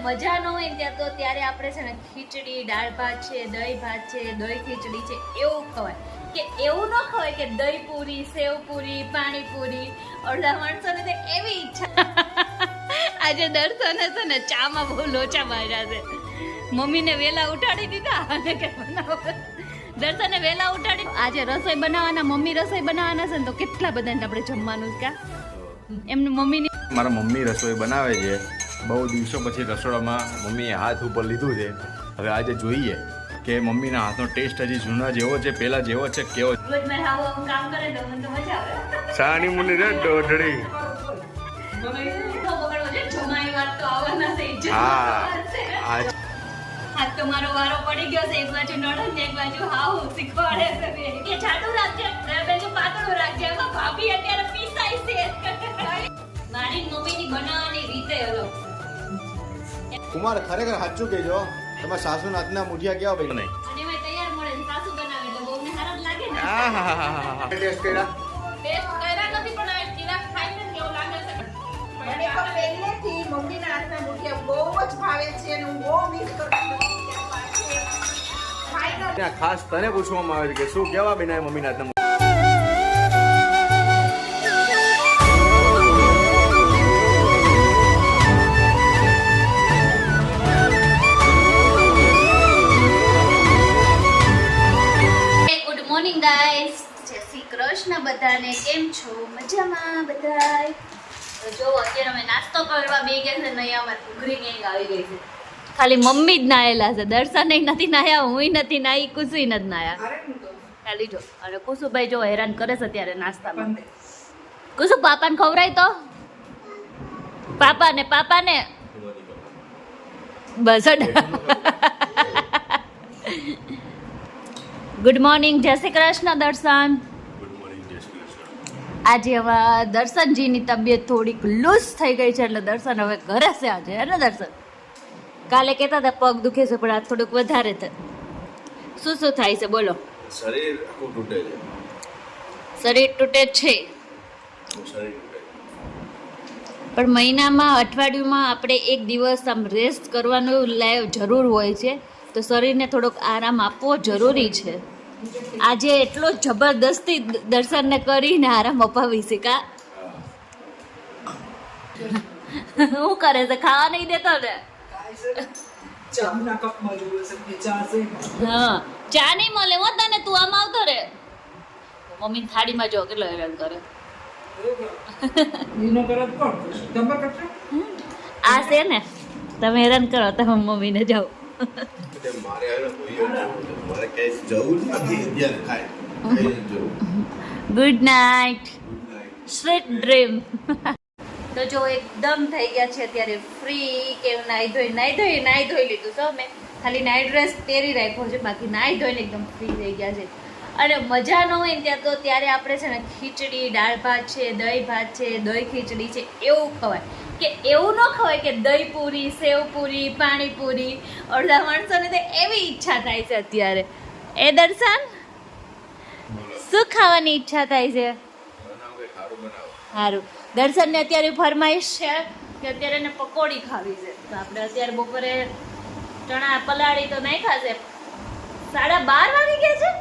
મજા ન હોય ને ત્યાં તો ત્યારે આપણે છે ને ખીચડી, દાળ ભાત છે, દહીં ભાત છે, દહીં ખીચડી છે એવું ખવાય. કે એવું ન ખવાય કે દહીં પૂરી, સેવ પૂરી, પાણી પૂરી. અડધા માણસોને તો એવી ઈચ્છા. આજે દર્શને છે ને ચામાં બહુ લોચા માર્યા છે. મમ્મીને વેલા ઉઠાડી દીધા અને કે બનાવો. દર્શને વેલા ઉઠાડી. આજે રસોઈ બનાવવાના, મમ્મી રસોઈ બનાવવાના છે ને તો કેટલા બધાને આપણે જમવાનું કા એમની મમ્મીની. મારા મમ્મી રસોઈ બનાવે છે. બહુ દિવસો પછી રસોડામાં મમ્મીએ હાથ ઉપર લીધું છે. હવે આજે જોઈએ કે મમ્મીના હાથનો ટેસ્ટ હજી જૂના જેવો છે, પેલા જેવો છે કેવો. રોજ મારે આવું કામ કરે તો મને તો મજા આવે. સાની મુની રે દોઢડી. આજ તો મારો વારો પડી ગયો છે. એક બાજુ નડન એક બાજુ હાઉ શીખવાડે છે કે જાડું રાખજે, બેનું પાતળું રાખજે. એમાં ભાભી અત્યારે પીસાઈ છે. મારી મમ્મીની બનાવવાની રીતે અલગ. કુમાર ખરેખર સાચું કહેજો, તમારા સાસુના હાથના મુઠિયા કેવા ભાઈ નહીં? અને મેં તૈયાર મળે ને સાસુ બનાવે એટલે બહુને હારા જ લાગે ને. આહાહાહા. ટેસ્ટ કર્યા? ટેસ્ટ કર્યા નથી પણ આ કિરાક ખાઈને કેવું લાગે છે. મને તો પહેલેથી મમ્મીના હાથના મુઠિયા બહુ જ ભાવે છે અને હું બહુ મિસ કરું છું. ત્યાં ખાસ તને પૂછવામાં આવે છે કે શું કેવા બનાવે મમ્મીના હાથના. મોર્નિંગ ગાઈસ, જય શ્રી કૃષ્ણ બધાને. કેમ છો? મજામાં બધાય? તો જો અત્યારે અમે નાસ્તો કરવા બે ગયા છે ને અહીંયા ઘૂઘરી ગેંગ આવી ગઈ છે. ખાલી મમ્મી જ નાયેલા છે, દર્શન નથી નાયા, હું નથી નાઈ, કુસુય નથી નાયા. ખાલી જો અને કુસુભાઈ જો હેરાન કરે છે અત્યારે નાસ્તામાં. કુસુ પાપાને ખવરાય તો પાપાને બસ. ગુડ મોર્નિંગ, જય શ્રી કૃષ્ણ દર્શન. આજે હવે દર્શનજીની તબિયત થોડીક લૂઝ થઈ ગઈ છે એટલે દર્શન હવે ઘરે છે આજે, હે ને દર્શન? કાલે કહેતા હતા પગ દુખે છે પણ આ થોડુંક વધારે છે. શું થાય છે બોલો? શરીર આખું તૂટે છે. શરીર તૂટે છે પણ મહિનામાં અઠવાડિયુંમાં આપણે એક દિવસ આમ રેસ્ટ કરવાનું જરૂર હોય છે. તો શરીરને થોડોક આરામ આપવો જરૂરી છે. આજે એટલો જબરદસ્તી દર્શનને કરીને આરામ અપાવી છે કા. શું કરે છે? ખાવા નહીં દેતો ને? હા, ચા નહીં મળે હો તને. તું આમ આવતો રે. મમ્મી થાળીમાં જો કેટલો હેરાન કરે. આ છે ને, તમે હેરાન કરો તમે મમ્મીને જાઓ. Good night, sweet dream. તો જો એકદમ થઈ ગયા છે અત્યારે ફ્રી. કે નાઈ ધોઈ લીધું તો મેં ખાલી નાઇટ ડ્રેસ પહેરી રાખ્યો છે, બાકી નાઈ ધોઈને એકદમ ફ્રી થઈ ગયા છે. અને મજા ન હોય ને ત્યાં તો ત્યારે આપણે છે ને ખીચડી, દાળ ભાત છે, દહીં ભાત છે, દહીં ખીચડી છે એવું ખવાય. કે એવું ન ખવાય કે દહીં પૂરી, સેવ પૂરી, પાણી પૂરી. અડધા માણસોને તો એવી ઈચ્છા થાય છે અત્યારે. એ દર્શન, શું ખાવાની ઈચ્છા થાય છે? સારું, દર્શનને અત્યારે ફરમાઈશ છે કે અત્યારે એને પકોડી ખાવી છે. તો આપણે અત્યારે બપોરે ચણા પલાળી તો નાખ્યા છે. 12:30 વાગી ગયા છે.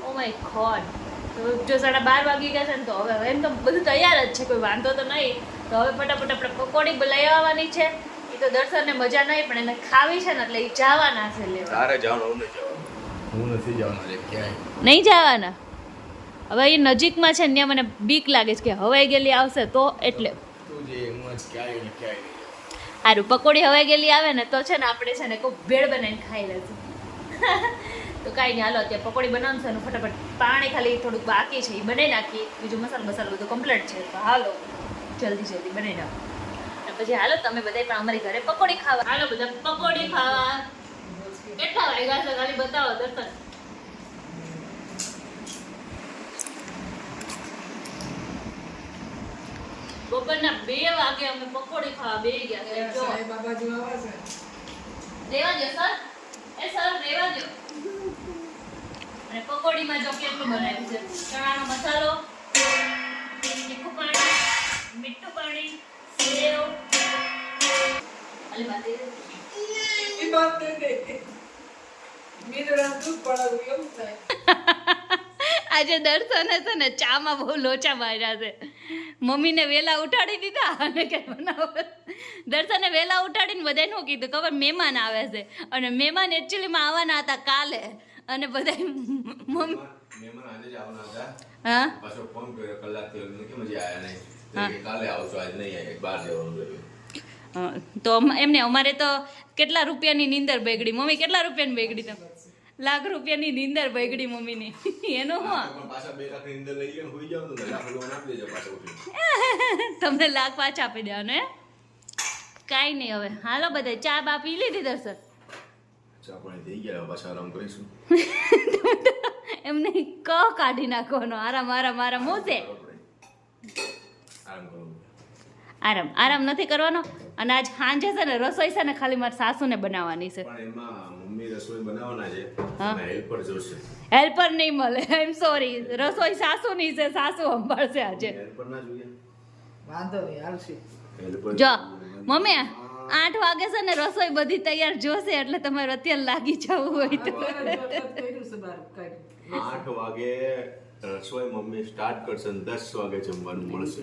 Oh my God. તો જો 12:30 વાગી ગયા છે ને તો હવે એમ તો બધું તૈયાર જ છે, કોઈ વાંધો તો નહીં. તો હવે ફટાફટ આપણે પકોડી લઈ આવવાની છે. એ તો દર્શનને મજા નહીં પણ એને ખાવી છે ને એટલે એ જવાના છે લેવા. તારે જવાનું? હું નથી જવાનું રે ક્યાંય. નહીં જવાના? હવે એ નજીકમાં છે ને ત્યાં મને બીક લાગે છે કે હવાઈ ગયેલી આવશે તો એટલે. સારું, પકોડી હવાઈ ગયેલી આવે ને તો છે ને આપણે છે ને કોઈ ભેળ બનાવીને ખાઈ લેશું. તો કાંઈ નહીં, હાલો અત્યારે પકોડી બનાવવાનું છે. ફટાફટ પાણી ખાલી થોડુંક બાકી છે એ બનાવી નાખીએ. બીજું મસાલો બધું કમ્પ્લીટ છે. તો હાલો જલ્દી બનાવી નાખો. અને પછી હાલો તમે બધા પણ અમારી ઘરે પકોડી ખાવા. હાલો બધા પકોડી ખાવા. કેટલા વાગ્યા છે ખાલી બતાવો દર્શન. બપોરના 2 વાગે અમે પકોડી ખાવા બેસી ગયા છે. જો રેવા દો સર, એ સર રેવા દો. અને પકોડીમાં જો કેટલું બનાવ્યું છે. ચણાનો મસાલો, તીખું પાણી, મીઠું પાણી, સેવ અલે બાતે એ વાત દે મીરા દૂધ પડાવું એવું થાય. આજે દર્શને છે ને ચામાં બહુ લોચા માર્યા છે. મમ્મીને વેલા ઉઠાડી દીધા અને કઈ બનાવો. દર્શને વેલા ઉઠાડીને બધાને શું કીધું ખબર, મહેમાન આવે છે અને મહેમાન એકચ્યુઅલીમાં આવવાના હતા કાલે અને બધા મમ્મી મહેમાન આજે જ આવવાના હતા. હા પાછો ફોન કર્યો કલાક થયો કે મજી આયા નહીં. તો કે કાલે આવશો આજ નહીં આયા બહાર જવાનું હતું. તો એમને અમારે તો કેટલા રૂપિયાની નીંદર બગડી. મમ્મી કેટલા રૂપિયાની બગડી? તો લાખ રૂપિયાની નીંદર બગડી મમ્મીની. એનું હું પણ પાછા 2 લાખની અંદર લઈ ગયો હોઈ જાવ તો લાખ લોન આપી દેજો પાછો ઉઠી. તમને લાખ પાછા આપી દેવાનું હે? કાંઈ નહીં. હવે હાલો બધા ચા બા પી લીધી દર્શન? ચા પાણી થઈ ગયા, પાછા આરામ કરીશું. એમને ક કાઢી નાખવાનો. આરામ આરામ આરામ હોશે. આરામ કરવું. આરામ નથી કરવાનો. અને આજ સાંજે છે ને રસોઈ છે ને ખાલી મારા સાસુને બનાવવાની છે. પણ એમાં મમ્મી રસોઈ બનાવવાના છે. હા. અને હેલ્પર જોશે. હેલ્પર નહીં મળે. આઈ એમ સોરી. રસોઈ સાસુની છે, સાસુ સંભાળશે આજે. હેલ્પર ના જોઈએ. વાંધો નહીં હાલશે. હેલ્પર જો મમ્મી 8 વાગે છે ને રસોઈ બધી તૈયાર જોશે એટલે તમારે અત્યારે લાગી જવું હોય તો. કર્યું છે બાર કાઢી. 8 વાગે રસોઈ મમ્મી સ્ટાર્ટ કરશે અને 10 વાગે જમવાનું મળશે.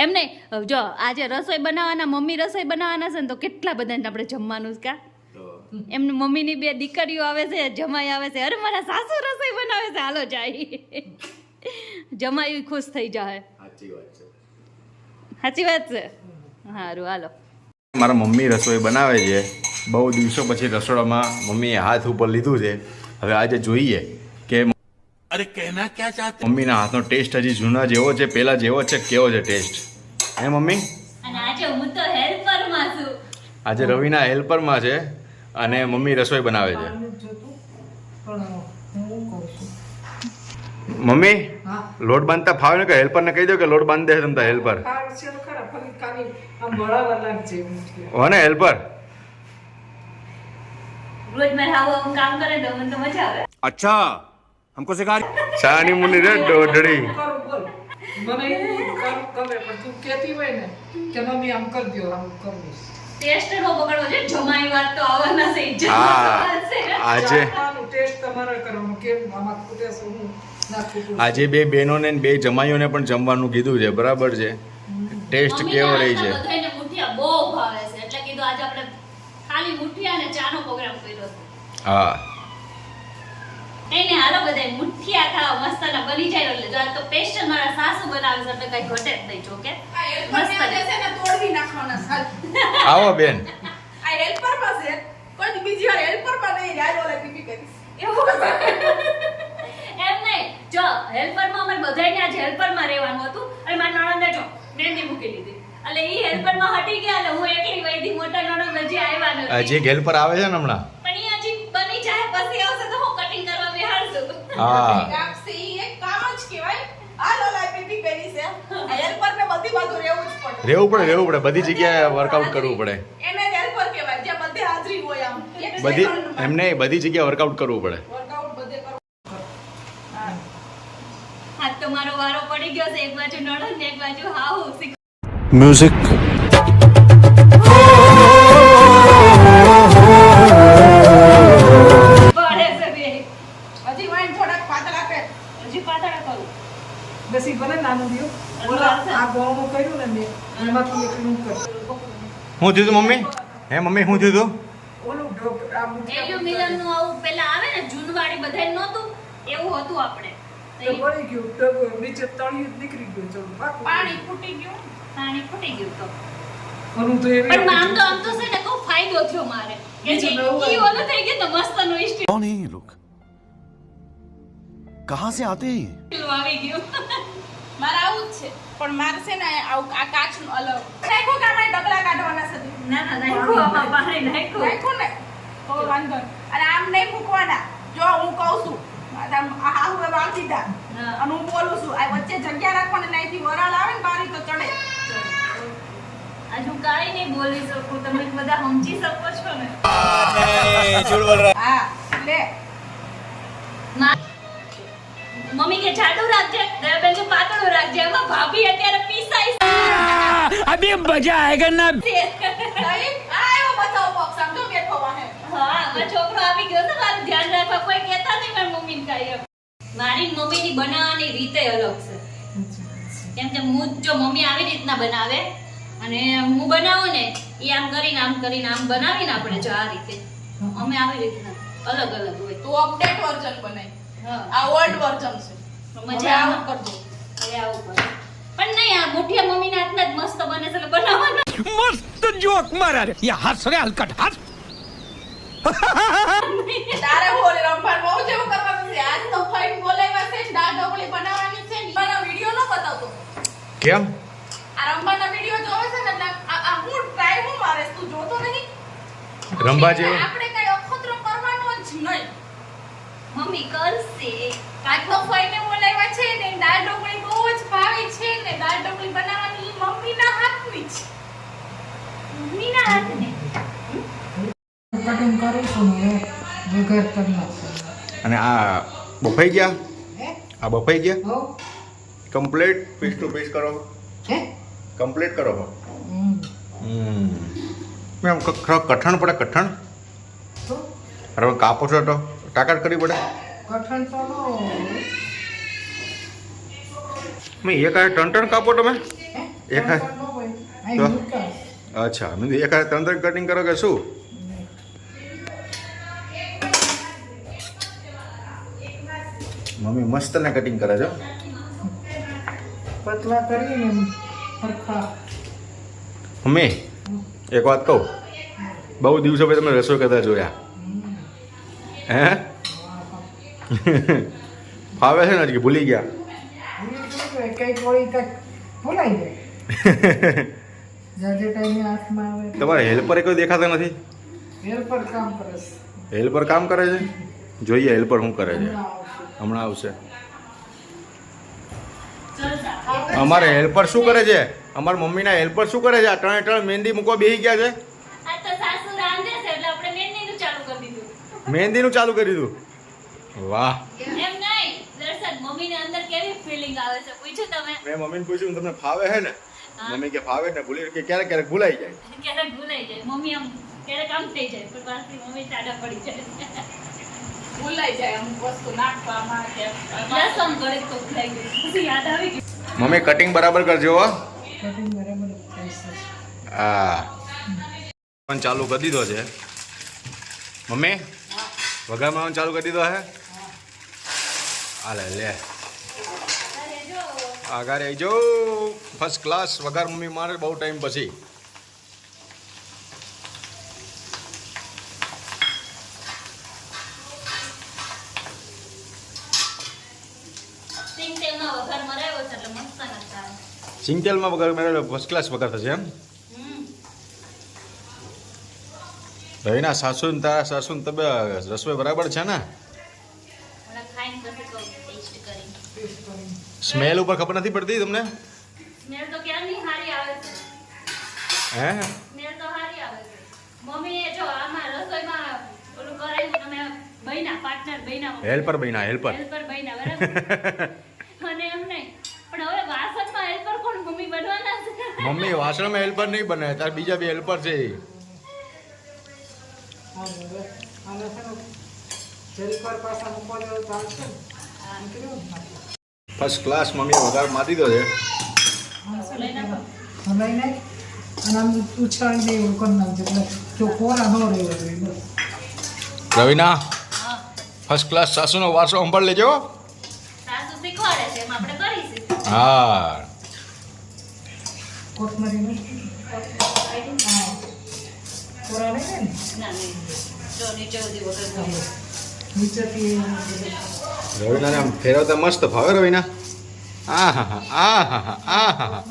એમ નહીં, જો આજે રસોઈ બનાવવાના, મમ્મી રસોઈ બનાવવાના છે ને તો કેટલા બધાને આપણે જમવાનું છે કા. તો એમની મમ્મીની 2 દીકરીઓ આવે છે, જમાઈ આવે છે. અરે મારા સાસુ રસોઈ બનાવે છે, હાલો જાય. જમાઈ ખુશ થઈ જાય. સાચી વાત છે. સાચી વાત છે. સારું હાલો. મારા મમ્મી રસોઈ બનાવે છે. બહુ દિવસો પછી રસોડામાં મમ્મીએ હાથ ઉપર લીધું છે. હવે આજે જોઈએ કે अरे कहना क्या चाहते મમ્મીના હાથનો ટેસ્ટ હજી જૂના જેવો છે, પહેલા જેવો છે, કેવો છે ટેસ્ટ? હે મમ્મી? અને આજે હું તો હેલ્પરમાં છું. આજે રવિના હેલ્પરમાં છે અને મમ્મી રસોઈ બનાવે છે. આનું જોતું પણ હું કહું છું. મમ્મી હા લોટ બાંધતા ફાવે ને કે હેલ્પરને કહી દો કે લોટ બાંધ દે તમતા હેલ્પર. ખાવ છે તો ખરા ફરી કાની આમ બળાવા લાગજે એમ છે. હો ને હેલ્પર? રોજ મારે આવું કામ કરે તો મને તો મજા આવે. अच्छा हमको सिखा સાની મુની રે ડોઢડી. કરું બોલ મને ઈ કરું ગમે પણ તું કહેતી હોય ને કે મમ્મી આમ કરી દ્યો આમ કરવું ટેસ્ટ નો બગડવો છે. જમાઈ વાત તો આવવાના છે. ઇજ્જત હા આજે ચાખવાનું ટેસ્ટ તમારે કરવાનું કેમ આમાં ખૂટે છે હું ના ખૂટું આજે 2 બહેનોને ને 2 જમાઈઓને પણ જમવાનું કીધું છે. બરાબર છે. ટેસ્ટ કેવો રહી છે? બધાને મુઠિયા બહુ ભાવે છે એટલે કીધું આજે આપણે ખાલી મુઠિયા અને ચાનો પ્રોગ્રામ કર્યો છે. હા એને હાલો બધાય મુઠિયા ખાવા મસ્તના બની જાય એટલે જો આ તો સ્પેશિયલ મારા સાસુ બનાવે છે એટલે કઈ ઘટે જ નહીં. જો કે આ હેલ્પર ને આજે છે ને તોડવી નાખવાના સાલ આવો બેન. આ હેલ્પર માં છે કોઈ બીજી વાર હેલ્પર માં નહીં રાજ ઓલા પીપી કરીશ એવું એમ નહીં. જો હેલ્પરમાં અમારે બધાયને આજ હેલ્પરમાં રહેવાનું હતું અને મારા નણંદે જો મહેંદી મૂકી દીધી એટલે ઈ હેલ્પરમાં હટી ગયા એટલે હું એકલી વઈથી. મોટા નણંદ હજી આવ્યા નથી. હજી એક હેલ્પર આવે છે ને હમણાં. પણ ઈ હજી બની જાય પછી આવશે તો હું કટિંગ કરવા બેહાડશું. હા કાપસી એક કામ જ કહેવાય આ ઓલા પીપી કરી છે આ હેલ્પર ને બધી બાજુ રહેવું જ પડે રહેવું પડે. બધી જગ્યાએ વર્કઆઉટ કરવું પડે. એને હેલ્પર કહેવાય જે બધે હાજરી હોય આમ એક બધી second માં. એમને બધી જગ્યાએ વર્કઆઉટ કરવું પડે. વર્કઆઉટ બધે કરો હા આજ તો મારો વારો પડી ગયો છે. એક બાજુ નણંદ ને એક બાજુ હાહુ. म्यूजिक પડે છે બે. હજી વાઈન થોડાક પાતળા આપે હજી પાતળા કરું. બસ ઈ ભલે નાનું દિયો ઓલા આ ગોળનું કર્યું ને મેં એમાંથી એક નું કર શું થયું તું મમ્મી? હે મમ્મી શું થયું તું? ઓલું ઢોક આ મુઠિયા એલ્યુમિનિયમ નું આવું પેલા આવે ને જૂનવાળી બધાય નહોતું એવું હતું આપણે. તો વળી ગયું તો નીચે તળિયું જ નીકળી ગયું ચલો પાણી ફૂટી ગયું પાણી ફૂટી ગયું તો. ઓલું તો એવી પણ આમ તો છે ને બહુ ફાયદો થયો મારે કે જે બીજું નવું ઈ ઓલું થઈ ગયું તો મસ્ત નું સ્ટીલ कौन है ये लोग कहाँ से आते हैं ये આવી ગયું. મારે આવું જ છે પણ મારે છે ને આવું આ કાચનું અલગ નાખો કે આમાં ડગલા કાઢવાના છે ના નાખું આમાં પાણી નાખું. નાખો ને તો વાંધો નહીં. અને આમ નહીં મૂકવાના જો હું કહું છું આમ આ હવે બાંધી દીધા હા. અને હું બોલું છું આ વચ્ચે જગ્યા રાખવાની નાઈથી વરાળ આવે ને બારી તો ચડે હજુ કાંઈ નહીં બોલી શકું. તમે બધા સમજી શકો છો ને. હા લે મમ્મી કે જાડું રાખજે, દયાબેન કે પાતળું રાખજે. એમાં ભાભી અત્યારે પીસાઈ अभी मजा आएगा ना છે. સહી આવ્યો બધો કાંઈ મારી મમ્મીની બનાવવાની રીતે અલગ છે. કેમ કે હું જો મમ્મી આવી રીતના બનાવે અને હું બનાવું ને એ આમ કરીને આમ બનાવીને આપણે જો આ રીતે અમે આવી રીતના અલગ અલગ હોય તું અપડેટ વર્ઝન બનાય. હા આ ઓલ્ડ વર્ઝન છે. મજા આવું આવે કરજો. હવે આવું કરે પણ નહીં આ મુઠિયા મમ્મીના હાથના જ મસ્ત બને છે એટલે બનાવવાના. मस्त जोक मारा रे ये हंस रहे हलकट हंस તારે હોળી રમવાનું બહુ જેવું કરવાનું છે. આજ તો ફાઈન બોલાવ્યા છે ને દાળ ઢોકળી બનાવવાની છે ને એનો વિડિયો ન બતાવતો. કેમ આ રમવાના વિડિયો જોવે છે ને એટલે આ હું ટ્રાય હું મારે તું જોતો નહીં. રંભા જેવું? આપણે કઈ અખતરો કરવાનો જ નહીં. મમ્મી કરશે આજ તો ફાઈને બોલાવ્યા છે ને દાળ ઢોકળી બહુ જ ભાવે છે ને દાળ ઢોકળી બનાવવાની ઈ મમ્મીના હાથની છે. મમ્મીના હાથને કટિંગ કરું છું ને વઘાર કરી નાખું. અને આ બફાઈ ગયા હે આ બફાઈ ગયા હો કમ્પ્લીટ પીસ ટુ પીસ કરો હે કમ્પ્લીટ કરો હમ મેમ કઠણ પડે કઠણ તો અરે કાપો છો તો તાકાત કરવી પડે કઠણ તો નો મેં એક હારે ત્રણ કાપો તમે હે એક હારે કઠણ નો હોય અહીં તો? મૂકા અચ્છા મેં એક હારે ત્રણ કટિંગ કરો કે શું મમ્મી મસ્ત ને કટિંગ કરે છે પતલા કરીને સરખા મમ્મી એક વાત કહું બહુ દિવસો પછી તમે રસોઈ કરતા જોયા હે ફાવે છે ને હજી ભૂલી ગયા કઈ કોઈ કઈ ભૂલાઈ જાય જાજે ટાઈમે હાથમાં આવે તમારે હેલ્પર કોઈ દેખાતા નથી હેલ્પર કામ કરે છે હેલ્પર કામ કરે છે જોઈએ હેલ્પર શું કરે છે હમણાં આવશે. હમણાં આવશે અમારે હેલ્પર શું કરે છે અમારા મમ્મીના હેલ્પર શું કરે છે આ ત્રણે મહેંદી મૂકવા બેસી ગયા છે આ તો સાસુ રાંધે છે એટલે આપણે મહેંદીનું ચાલુ કરી દીધું. મહેંદીનું ચાલુ કરી દીધું વાહ એમ નહીં દર્શન મમ્મીને અંદર કેવી ફીલિંગ આવે છે પૂછ્યું તમે મેં મમ્મીને પૂછ્યું તમને ફાવે છે ને હા. મમ્મી કે ફાવે ને ભૂલી કે ક્યારેક ક્યારેક ભૂલાઈ જાય ક્યારેક ભૂલાઈ જાય મમ્મી આમ ક્યારેક આમ થઈ જાય પણ પાછી મમ્મી ચાડા પડી જાય ભૂલાઈ જાય અમુક વસ્તુ નાખવામાં કે લસણ ઘડીક તો ભૂલાઈ ગયું પછી યાદ આવી ગયું મમ્મી કટિંગ બરાબર કરજો હો કટિંગ બરાબર થાય છે. હા પણ ચાલુ કરી દીધો છે મમ્મી વઘારમાં ચાલુ કરી દીધો હે હાલે લે આગળ આવી જો ફર્સ્ટ ક્લાસ વઘાર મમ્મી મારે બહુ ટાઈમ પછી સિંગ તેલનો વઘાર મરાયો છે એટલે મસ્ત નાખતા આવે. સિંગતેલમાં વઘાર મેળવેલો ફર્સ્ટ ક્લાસ વઘાર થશે એમ રહીના સાસુ ને તારા સાસુ ને તમે રસોઈ બરાબર છે ને હમણાં ખાઈને પછી કહું ટેસ્ટ કરી સ્મેલ ઉપર ખબર નથી પડતી તમને સ્મેલ તો ક્યારની સારી આવે છે હે સ્મેલ તો સારી આવે છે મમ્મીએ જો આમાં રસોઈમાં ઓલું કરાયું તમે બહેના પાર્ટનર બહેના હેલ્પર બન્યા હેલ્પર હેલ્પર બહેના બરાબર અને એમ નહીં પણ હવે વાસણમાં હેલ્પર કોણ મમ્મી બનવાના છે મમ્મી વાસણમાં હેલ્પર નહીં બને તાર બીજા બી હેલ્પર છે આને છે ને જરીકવાર પાછા મૂકવા દેવો તો ચાલશે ને? નીકળ્યું જ નથી. ફર્સ્ટ ક્લાસ મમ્મીએ વઘાર મારી દીધો છે લઈ નાખો હલાઈ નાખ અને આમ ઉછાળી દે એવું કરી નાખજો એટલે જો કોરા ન રહેવો જોઈએ બસ. રવિના હા ફર્સ્ટ ક્લાસ સાસુનો વારસો સંભાળ લેજો સાસુ શીખવાડે છે એમ આપણે કરીશું હા કોથમરી નાખી. હા કોરા નહીં ને ના નહીં જો નીચે સુધી વગર ખાવું. નીચેથી રવિનાને આમ ફેરવતા મસ્ત ભાવે રવિના આ હા હા આ હા હા આ હા હા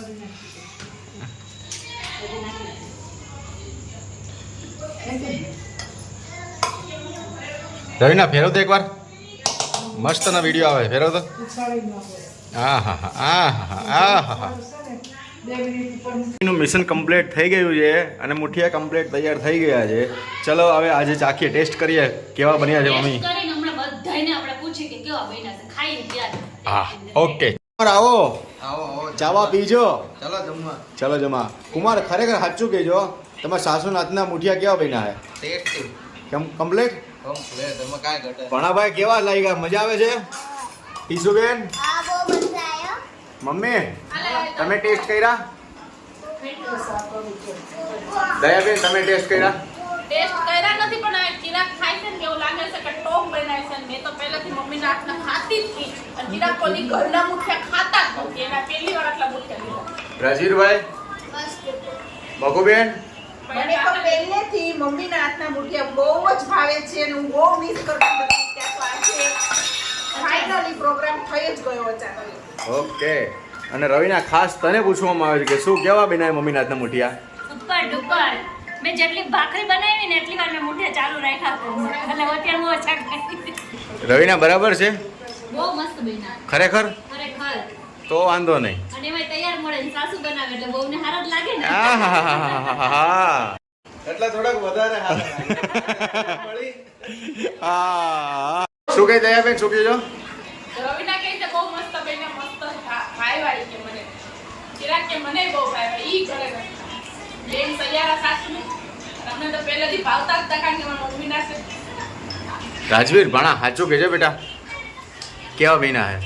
રવિના ફેરવતો એકવાર મસ્ત ના વિડીયો આવે ફેરવતો ઉછાળી નાખો. આ હા હા આ હા હા આ હા હા છે ને 2 મિનિટ ઉપર નું મિશન કમ્પ્લીટ થઈ ગયું છે અને મુઠિયા કમ્પ્લીટ તૈયાર થઈ ગયા છે ચલો હવે આજે ચાખીએ ટેસ્ટ કરીએ કેવા બન્યા છે મમ્મી ટેસ્ટ કરીને હમણાં બધાયને આપણે પૂછીએ કે કેવા બન્યા છે ખાઈને ત્યારે હા ઓકે આવો ચાવા પીજો ચલો જમા કુમાર ખરેખર સાચું કહેજો તમારા સાસુના હાથના મુઠિયા કેવા બન્યા છે કેમ કમ્પ્લીટ ભણાભાઈ કેવા લાગ્યા? મજા આવે છે? ઈસુબેન, મમ્મી તમે ટેસ્ટ કર્યા? દયાબેન તમે ટેસ્ટ કર્યા? ટેસ્ટ કર્યા નથી પણ આ ચિરાગ ખાય છે ને કેવું લાગે છે કે ટોપ બનાવે છે ને મેં તો પહેલેથી મમ્મીના હાથના ખાતી જ હતી અને ચિરાગ કોઈ ઘરના મુઠિયા ખાતા જ નથી એના પહેલી વાર આટલા મુઠિયા લીધા રાજીરભાઈ, મગુબેન, મને તો પહેલેથી મમ્મીના હાથના મુઠિયા બહુ જ ભાવે છે અને હું બહુ મિસ કરતી હતી ત્યાં તો આજે ફાઇનલી પ્રોગ્રામ થઈ જ ગયો અચાનક ઓકે. અને રવિના ખાસ તને પૂછવામાં આવે છે કે શું કેવા બનાવે મમ્મીના હાથના મુઠિયા? ઉપર ડુપર મેં જેટલી ભાખરી બનાવી ને એટલી વાર મેં મુઠિયા ચાલુ રાખ્યા એટલે અત્યારે હું ઓછા ખાઈ. રવિના બરાબર છે? બહુ મસ્ત બન્યા ખરેખર? ખરેખર. તો વાંધો નહીં. અને એમાં તૈયાર મળે ને સાસુ બનાવે એટલે બહુને હારા જ લાગે ને. આહાહાહાહા. એટલે થોડાક વધારે હા. શું કહી દયાબેન, શું કહેજો? રવિના કહે છે બહુ મસ્ત બન્યા મસ્ત ભાઈ કે મને ચિરાગ કે મને બહુ ભાઈ ઈ કરે બેન તૈયાર સાસુ ને અમને તો પહેલેથી ભાવતા જ હતા કારણ કે મારા મમ્મીના છે રાજવીર ભણા સાચું કહેજો બેટા, કેવા બન્યા હે?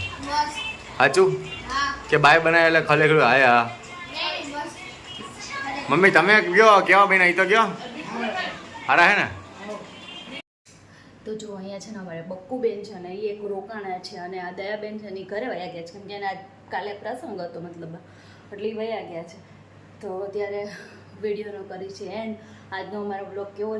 સાચું કે બાય બનાવે એટલે ખરેખર આયા? મમ્મી તમે કયો કેવા બન્યા? ઈ તો કયો હારા હે ને? તો જો અહીંયા છે ને અમારે બક્કુબેન છે ને એ એક રોકાણા છે અને આ દયાબેન છે ને એ ઘરે વયા ગયા છે કેમ કે એને કાલે પ્રસંગ હતો મતલબ એટલે એ વયા ગયા છે. તો અત્યારે વિડીયોનો કરી છે એન્ડ આજનો અમારો બ્લોગ કેવો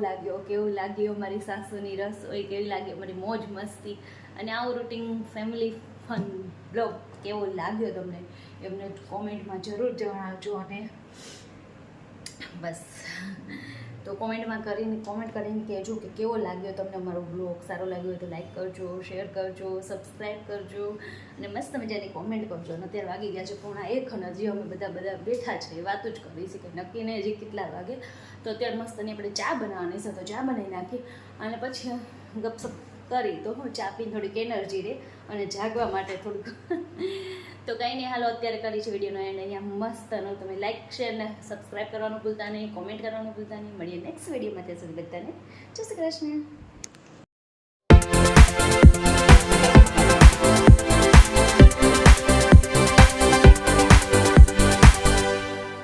લાગ્યો મારી સાસુની રસોઈ કેવી લાગી, અમારી મોજ મસ્તી અને આવું રૂટીન ફેમિલી ફન બ્લોગ કેવો લાગ્યો તમને એમને કોમેન્ટમાં જરૂર જણાવજો. અને બસ તો કોમેન્ટ કરીને કહેજો કે કેવો લાગ્યો તમને અમારો બ્લોગ. સારો લાગ્યો હોય તો લાઈક કરજો, શેર કરજો, સબસ્ક્રાઈબ કરજો અને મસ્ત મજાની કોમેન્ટ કરજો. અને અત્યારે વાગી ગયા છે 1:30 અને હજી અમે બધા બેઠા છે એ વાતો જ કરી છે કે નક્કી નહીં હજી કેટલા વાગે. તો અત્યારે મસ્ત આપણે ચા બનાવવાની છે તો ચા બનાવી નાખી અને પછી ગપસપ કરી તો હું ચા પીને થોડીક એનર્જી રહે અને જાગવા માટે થોડુંક તો કંઈ નહીં હાલો અત્યારે કરી છે વિડીયોનો એન્ડ અહીંયા મસ્તનો તમે લાઈક શેર ને સબસ્ક્રાઈબ કરવાનું ભૂલતા નહીં, કોમેન્ટ કરવાનું ભૂલતા નહીં. મળીએ નેક્સ્ટ વિડીયોમાં ત્યાં સુધી બધાને જય શ્રી કૃષ્ણ.